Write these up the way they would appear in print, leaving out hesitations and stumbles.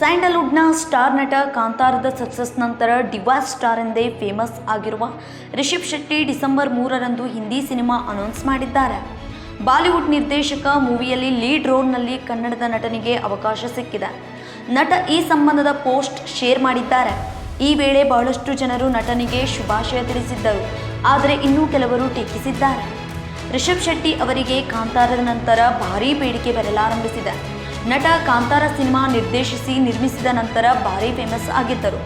ಸ್ಯಾಂಡಲ್ವುಡ್ನ star ನಟ ಕಾಂತಾರದ success ನಂತರ ಡಿವಾಸ್ star ಎಂದೇ ಫೇಮಸ್ ಆಗಿರುವ ರಿಷಬ್ ಶೆಟ್ಟಿ ಡಿಸೆಂಬರ್ 3ರಂದು ಹಿಂದಿ ಸಿನಿಮಾ ಅನೌನ್ಸ್ ಮಾಡಿದ್ದಾರೆ. ಬಾಲಿವುಡ್ ನಿರ್ದೇಶಕ ಮೂವಿಯಲ್ಲಿ ಲೀಡ್ ರೋಲ್ನಲ್ಲಿ ಕನ್ನಡದ ನಟನಿಗೆ ಅವಕಾಶ ಸಿಕ್ಕಿದೆ. ನಟ ಈ ಸಂಬಂಧದ ಪೋಸ್ಟ್ ಶೇರ್ ಮಾಡಿದ್ದಾರೆ. ಈ ವೇಳೆ ಬಹಳಷ್ಟು ಜನರು ನಟನಿಗೆ ಶುಭಾಶಯ ತಿಳಿಸಿದ್ದರು. ಆದರೆ ಇನ್ನೂ ಕೆಲವರು ಟೀಕಿಸಿದ್ದಾರೆ. ರಿಷಬ್ ಶೆಟ್ಟಿ ಅವರಿಗೆ ಕಾಂತಾರದ ನಂತರ ಭಾರೀ ಬೇಡಿಕೆ ಬರಲಾರಂಭಿಸಿದೆ. ನಟ ಕಾಂತಾರ ಸಿನಿಮಾ ನಿರ್ಮಿಸಿದ ನಂತರ ಭಾರೀ ಫೇಮಸ್ ಆಗಿದ್ದರು.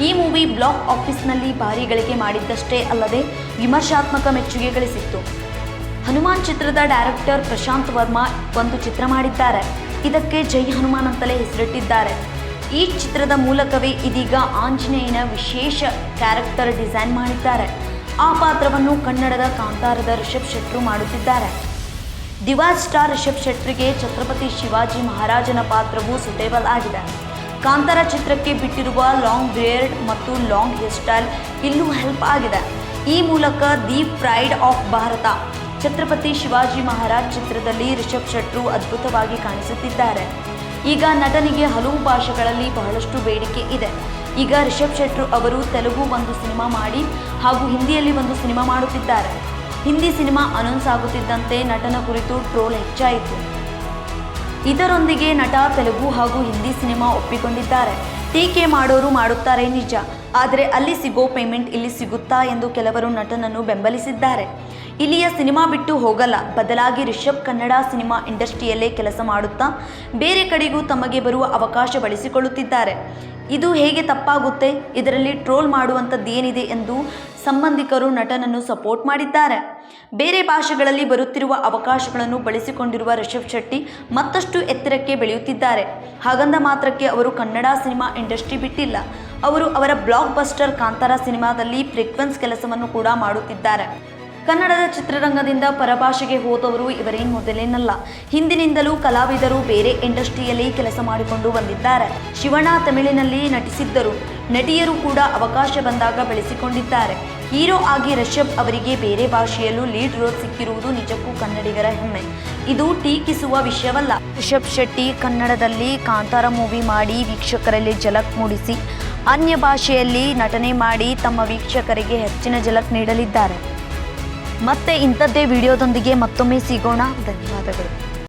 ಈ ಮೂವಿ ಬಾಕ್ಸ್ ಆಫೀಸ್ನಲ್ಲಿ ಭಾರೀ ಗಳಿಕೆ ಮಾಡಿದ್ದಷ್ಟೇ ಅಲ್ಲದೆ ವಿಮರ್ಶಾತ್ಮಕ ಮೆಚ್ಚುಗೆ ಗಳಿಸಿತ್ತು. ಹನುಮಾನ್ ಚಿತ್ರದ ಡೈರೆಕ್ಟರ್ ಪ್ರಶಾಂತ್ ವರ್ಮಾ ಒಂದು ಚಿತ್ರ ಮಾಡಿದ್ದಾರೆ. ಇದಕ್ಕೆ ಜೈ ಹನುಮಾನ್ ಅಂತಲೇ ಹೆಸರಿಟ್ಟಿದ್ದಾರೆ. ಈ ಚಿತ್ರದ ಮೂಲಕವೇ ಇದೀಗ ಆಂಜನೇಯನ ವಿಶೇಷ ಕ್ಯಾರೆಕ್ಟರ್ ಡಿಸೈನ್ ಮಾಡಿದ್ದಾರೆ. ಆ ಪಾತ್ರವನ್ನು ಕನ್ನಡದ ಕಾಂತಾರದ ರಿಷಬ್ ಶೆಟ್ಟಿ ಮಾಡುತ್ತಿದ್ದಾರೆ. ಡಿವಾಸ್ ಸ್ಟಾರ್ ರಿಷಬ್ ಶೆಟ್ಟಿಗೆ ಛತ್ರಪತಿ ಶಿವಾಜಿ ಮಹಾರಾಜನ ಪಾತ್ರವು ಸೂಟೇಬಲ್ ಆಗಿದೆ. ಕಾಂತಾರ ಚಿತ್ರಕ್ಕೆ ಬಿಟ್ಟಿರುವ ಲಾಂಗ್ ಬಿಯರ್ಡ್ ಮತ್ತು ಲಾಂಗ್ ಹೇರ್ ಸ್ಟೈಲ್ ಇಲ್ಲೂ ಹೆಲ್ಪ್ ಆಗಿದೆ. ಈ ಮೂಲಕ the pride of Bharat Chhatrapati Shivaji Maharaj ಚಿತ್ರದಲ್ಲಿ ರಿಷಬ್ ಶೆಟ್ಟಿ ಅದ್ಭುತವಾಗಿ ಕಾಣಿಸುತ್ತಿದ್ದಾರೆ. ಈಗ ನಟನಿಗೆ ಹಲವು ಭಾಷೆಗಳಲ್ಲಿ ಬಹಳಷ್ಟು ಬೇಡಿಕೆ ಇದೆ. ಈಗ ರಿಷಬ್ ಶೆಟ್ಟಿ ಅವರು ತೆಲುಗು ಒಂದು ಸಿನಿಮಾ ಮಾಡಿ ಹಾಗೂ ಹಿಂದಿಯಲ್ಲಿ ಒಂದು ಸಿನಿಮಾ ಮಾಡುತ್ತಿದ್ದಾರೆ. ಹಿಂದಿ ಸಿನಿಮಾ ಅನೌನ್ಸ್ ಆಗುತ್ತಿದ್ದಂತೆ ನಟನ ಕುರಿತು ಟ್ರೋಲ್ ಹೆಚ್ಚಾಯಿತು. ಇದರೊಂದಿಗೆ ನಟ ತೆಲುಗು ಹಾಗೂ ಹಿಂದಿ ಸಿನಿಮಾ ಒಪ್ಪಿಕೊಂಡಿದ್ದಾರೆ. ಟೀಕೆ ಮಾಡೋರು ಮಾಡುತ್ತಾರೆ ನಿಜ, ಆದರೆ ಅಲ್ಲಿ ಸಿಗೋ ಪೇಮೆಂಟ್ ಇಲ್ಲಿ ಸಿಗುತ್ತಾ ಎಂದು ಕೆಲವರು ನಟನನ್ನು ಬೆಂಬಲಿಸಿದ್ದಾರೆ. ಇಲ್ಲಿಯ ಸಿನಿಮಾ ಬಿಟ್ಟು ಹೋಗಲ್ಲ, ಬದಲಾಗಿ ರಿಷಬ್ ಕನ್ನಡ ಸಿನಿಮಾ ಇಂಡಸ್ಟ್ರಿಯಲ್ಲೇ ಕೆಲಸ ಮಾಡುತ್ತಾ ಬೇರೆ ಕಡೆಗೂ ತಮಗೆ ಬರುವ ಅವಕಾಶ ಬಳಸಿಕೊಳ್ಳುತ್ತಿದ್ದಾರೆ. ಇದು ಹೇಗೆ ತಪ್ಪಾಗುತ್ತೆ? ಇದರಲ್ಲಿ ಟ್ರೋಲ್ ಮಾಡುವಂಥದ್ದೇನಿದೆ ಎಂದು ಸಂಬಂಧಿಕರು ನಟನನ್ನು ಸಪೋರ್ಟ್ ಮಾಡಿದ್ದಾರೆ. ಬೇರೆ ಭಾಷೆಗಳಲ್ಲಿ ಬರುತ್ತಿರುವ ಅವಕಾಶಗಳನ್ನು ಬಳಸಿಕೊಂಡಿರುವ ರಿಷಬ್ ಶೆಟ್ಟಿ ಮತ್ತಷ್ಟು ಎತ್ತರಕ್ಕೆ ಬೆಳೆಯುತ್ತಿದ್ದಾರೆ. ಹಾಗಂದ ಮಾತ್ರಕ್ಕೆ ಅವರು ಕನ್ನಡ ಸಿನಿಮಾ ಇಂಡಸ್ಟ್ರಿ ಬಿಟ್ಟಿಲ್ಲ. ಅವರು ಅವರ ಬ್ಲಾಕ್ ಬಸ್ಟರ್ ಕಾಂತಾರ ಸಿನಿಮಾದಲ್ಲಿ ಫ್ರೀಕ್ವೆನ್ಸ್ ಕೆಲಸವನ್ನು ಕೂಡ ಮಾಡುತ್ತಿದ್ದಾರೆ. ಕನ್ನಡದ ಚಿತ್ರರಂಗದಿಂದ ಪರಭಾಷೆಗೆ ಹೋದವರು ಇವರೇನು ಮೊದಲೇನಲ್ಲ. ಹಿಂದಿನಿಂದಲೂ ಕಲಾವಿದರು ಬೇರೆ ಇಂಡಸ್ಟ್ರಿಯಲ್ಲಿ ಕೆಲಸ ಮಾಡಿಕೊಂಡು ಬಂದಿದ್ದಾರೆ. ಶಿವಣ್ಣ ತಮಿಳಿನಲ್ಲಿ ನಟಿಸಿದ್ದರು. ನಟಿಯರು ಕೂಡ ಅವಕಾಶ ಬಂದಾಗ ಬೆಳೆಸಿಕೊಂಡಿದ್ದಾರೆ. ಹೀರೋ ಆಗಿ ರಿಷಬ್ ಅವರಿಗೆ ಬೇರೆ ಭಾಷೆಯಲ್ಲೂ ಲೀಡ್ ರೋಲ್ ಸಿಕ್ಕಿರುವುದು ನಿಜಕ್ಕೂ ಕನ್ನಡಿಗರ ಹೆಮ್ಮೆ. ಇದು ಟೀಕಿಸುವ ವಿಷಯವಲ್ಲ. ರಿಷಬ್ ಶೆಟ್ಟಿ ಕನ್ನಡದಲ್ಲಿ ಕಾಂತಾರ ಮೂವಿ ಮಾಡಿ ವೀಕ್ಷಕರಲ್ಲಿ ಝಲಕ್ ಮೂಡಿಸಿ ಅನ್ಯ ಭಾಷೆಯಲ್ಲಿ ನಟನೆ ಮಾಡಿ ತಮ್ಮ ವೀಕ್ಷಕರಿಗೆ ಹೆಚ್ಚಿನ ಝಲಕ್ ನೀಡಲಿದ್ದಾರೆ. ಮತ್ತೆ ಇಂಥದ್ದೇ ವಿಡಿಯೋದೊಂದಿಗೆ ಮತ್ತೊಮ್ಮೆ ಸಿಗೋಣ. ಧನ್ಯವಾದಗಳು.